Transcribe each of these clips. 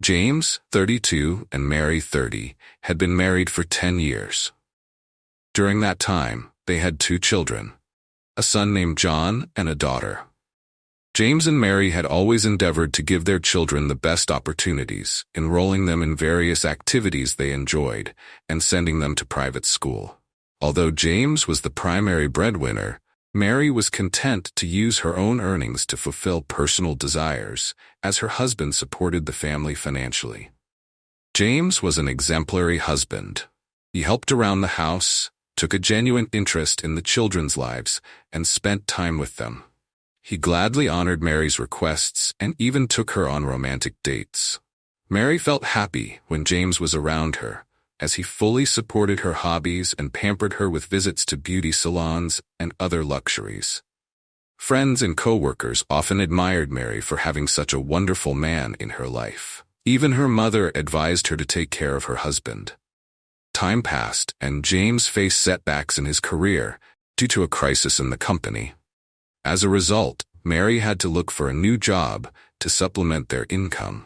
James, 32, and Mary, 30, had been married for 10 years. During that time, they had 2 children, a son named John and a daughter. James and Mary had always endeavored to give their children the best opportunities, enrolling them in various activities they enjoyed, and sending them to private school. Although James was the primary breadwinner, Mary was content to use her own earnings to fulfill personal desires, as her husband supported the family financially. James was an exemplary husband. He helped around the house, took a genuine interest in the children's lives, and spent time with them. He gladly honored Mary's requests and even took her on romantic dates. Mary felt happy when James was around her, as he fully supported her hobbies and pampered her with visits to beauty salons and other luxuries. Friends and co-workers often admired Mary for having such a wonderful man in her life. Even her mother advised her to take care of her husband. Time passed, and James faced setbacks in his career due to a crisis in the company. As a result, Mary had to look for a new job to supplement their income.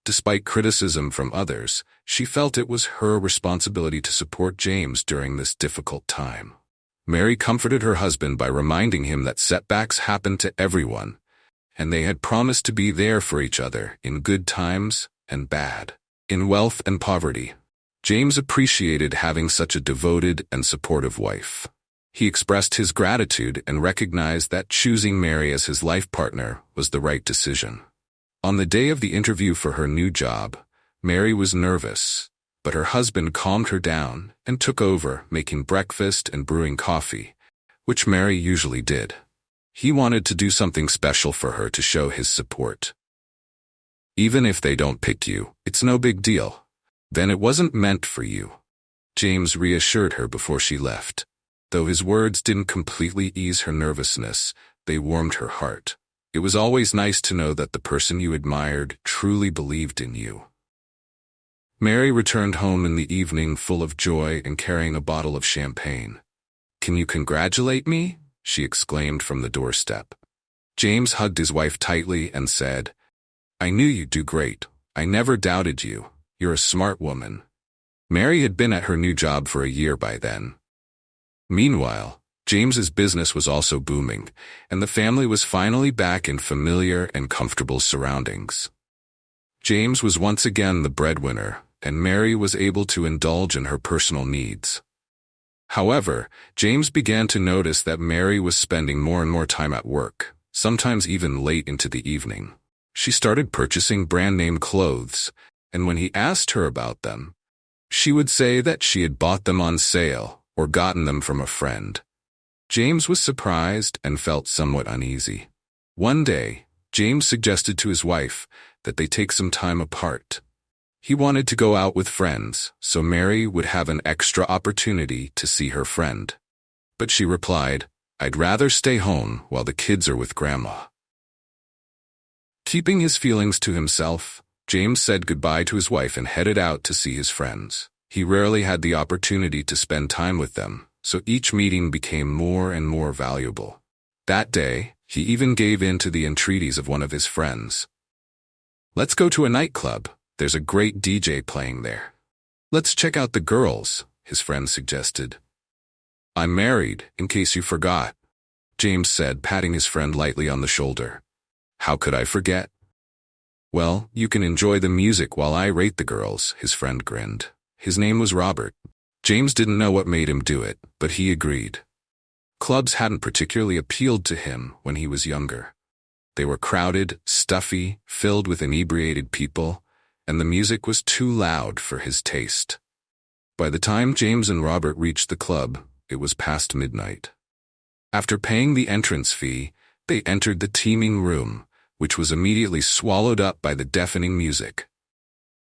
Despite criticism from others, she felt it was her responsibility to support James during this difficult time. Mary comforted her husband by reminding him that setbacks happen to everyone, and they had promised to be there for each other in good times and bad, in wealth and poverty. James appreciated having such a devoted and supportive wife. He expressed his gratitude and recognized that choosing Mary as his life partner was the right decision. On the day of the interview for her new job, Mary was nervous, but her husband calmed her down and took over, making breakfast and brewing coffee, which Mary usually did. He wanted to do something special for her to show his support. "Even if they don't pick you, it's no big deal. Then it wasn't meant for you," James reassured her before she left. Though his words didn't completely ease her nervousness, they warmed her heart. It was always nice to know that the person you admired truly believed in you. Mary returned home in the evening full of joy and carrying a bottle of champagne. "Can you congratulate me?" she exclaimed from the doorstep. James hugged his wife tightly and said, "I knew you'd do great. I never doubted you. You're a smart woman." Mary had been at her new job for a year by then. Meanwhile, James's business was also booming, and the family was finally back in familiar and comfortable surroundings. James was once again the breadwinner, and Mary was able to indulge in her personal needs. However, James began to notice that Mary was spending more and more time at work, sometimes even late into the evening. She started purchasing brand-name clothes, and when he asked her about them, she would say that she had bought them on sale or gotten them from a friend. James was surprised and felt somewhat uneasy. One day, James suggested to his wife that they take some time apart. He wanted to go out with friends, so Mary would have an extra opportunity to see her friend. But she replied, "I'd rather stay home while the kids are with Grandma." Keeping his feelings to himself, James said goodbye to his wife and headed out to see his friends. He rarely had the opportunity to spend time with them, so each meeting became more and more valuable. That day, he even gave in to the entreaties of one of his friends. "Let's go to a nightclub. There's a great DJ playing there." "Let's check out the girls," his friend suggested. "I'm married, in case you forgot," James said, patting his friend lightly on the shoulder. "How could I forget?" "Well, you can enjoy the music while I rate the girls," his friend grinned. His name was Robert. James didn't know what made him do it, but he agreed. Clubs hadn't particularly appealed to him when he was younger. They were crowded, stuffy, filled with inebriated people, and the music was too loud for his taste. By the time James and Robert reached the club, it was past midnight. After paying the entrance fee, they entered the teeming room, which was immediately swallowed up by the deafening music.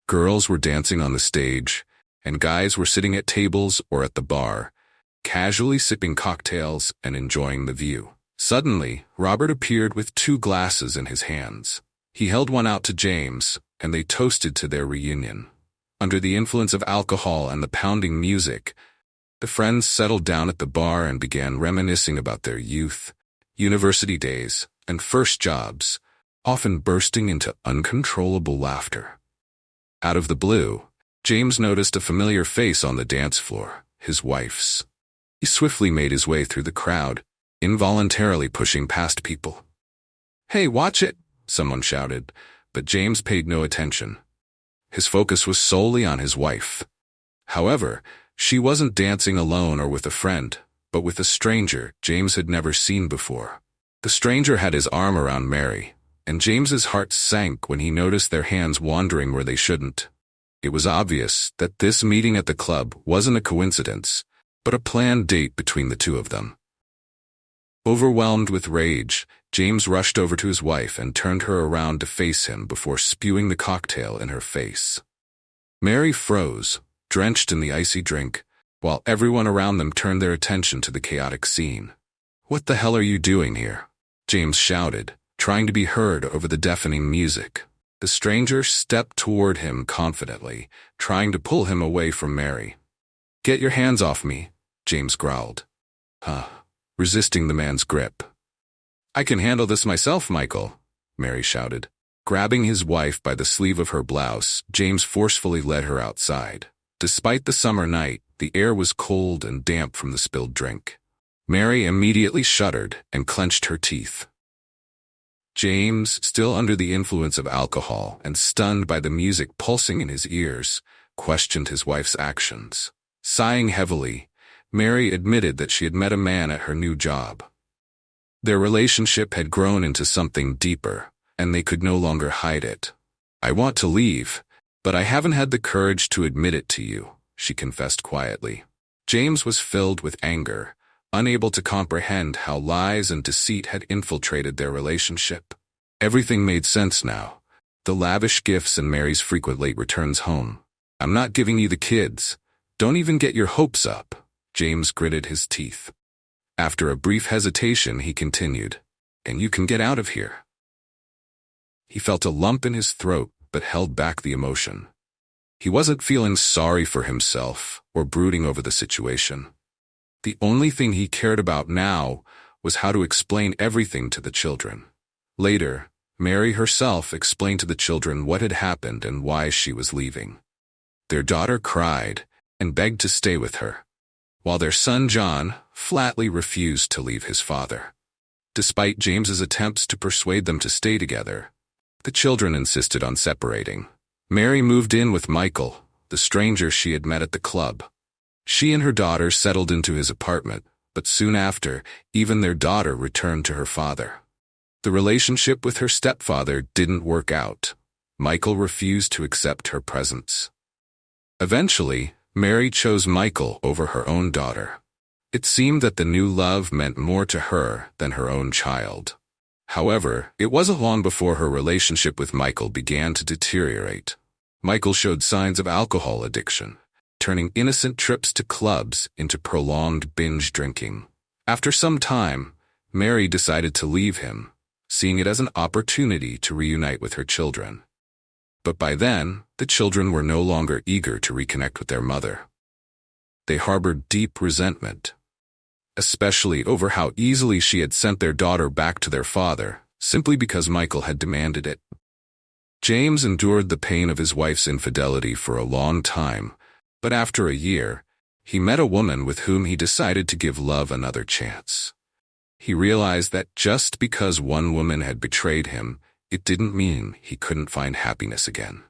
Girls were dancing on the stage, and guys were sitting at tables or at the bar, casually sipping cocktails and enjoying the view. Suddenly, Robert appeared with 2 glasses in his hands. He held one out to James, and they toasted to their reunion. Under the influence of alcohol and the pounding music, the friends settled down at the bar and began reminiscing about their youth, university days, and first jobs, often bursting into uncontrollable laughter. Out of the blue, James noticed a familiar face on the dance floor, his wife's. He swiftly made his way through the crowd, involuntarily pushing past people. "Hey, watch it!" someone shouted, but James paid no attention. His focus was solely on his wife. However, she wasn't dancing alone or with a friend, but with a stranger James had never seen before. The stranger had his arm around Mary, and James's heart sank when he noticed their hands wandering where they shouldn't. It was obvious that this meeting at the club wasn't a coincidence, but a planned date between the two of them. Overwhelmed with rage, James rushed over to his wife and turned her around to face him before spewing the cocktail in her face. Mary froze, drenched in the icy drink, while everyone around them turned their attention to the chaotic scene. "What the hell are you doing here?" James shouted, trying to be heard over the deafening music. The stranger stepped toward him confidently, trying to pull him away from Mary. "Get your hands off me," James growled, resisting the man's grip. "I can handle this myself, Michael," Mary shouted. Grabbing his wife by the sleeve of her blouse, James forcefully led her outside. Despite the summer night, the air was cold and damp from the spilled drink. Mary immediately shuddered and clenched her teeth. James, still under the influence of alcohol and stunned by the music pulsing in his ears, questioned his wife's actions. Sighing heavily, Mary admitted that she had met a man at her new job. Their relationship had grown into something deeper, and they could no longer hide it. "I want to leave, but I haven't had the courage to admit it to you," she confessed quietly. James was filled with anger, unable to comprehend how lies and deceit had infiltrated their relationship. Everything made sense now. The lavish gifts and Mary's frequent late returns home. "I'm not giving you the kids. Don't even get your hopes up," James gritted his teeth. After a brief hesitation, he continued, "And you can get out of here." He felt a lump in his throat, but held back the emotion. He wasn't feeling sorry for himself or brooding over the situation. The only thing he cared about now was how to explain everything to the children. Later, Mary herself explained to the children what had happened and why she was leaving. Their daughter cried and begged to stay with her, while their son John flatly refused to leave his father. Despite James's attempts to persuade them to stay together, the children insisted on separating. Mary moved in with Michael, the stranger she had met at the club. She and her daughter settled into his apartment, but soon after, even their daughter returned to her father. The relationship with her stepfather didn't work out. Michael refused to accept her presence. Eventually, Mary chose Michael over her own daughter. It seemed that the new love meant more to her than her own child. However, it wasn't long before her relationship with Michael began to deteriorate. Michael showed signs of alcohol addiction, turning innocent trips to clubs into prolonged binge drinking. After some time, Mary decided to leave him, seeing it as an opportunity to reunite with her children. But by then, the children were no longer eager to reconnect with their mother. They harbored deep resentment, especially over how easily she had sent their daughter back to their father, simply because Michael had demanded it. James endured the pain of his wife's infidelity for a long time, but after a year, he met a woman with whom he decided to give love another chance. He realized that just because one woman had betrayed him, it didn't mean he couldn't find happiness again.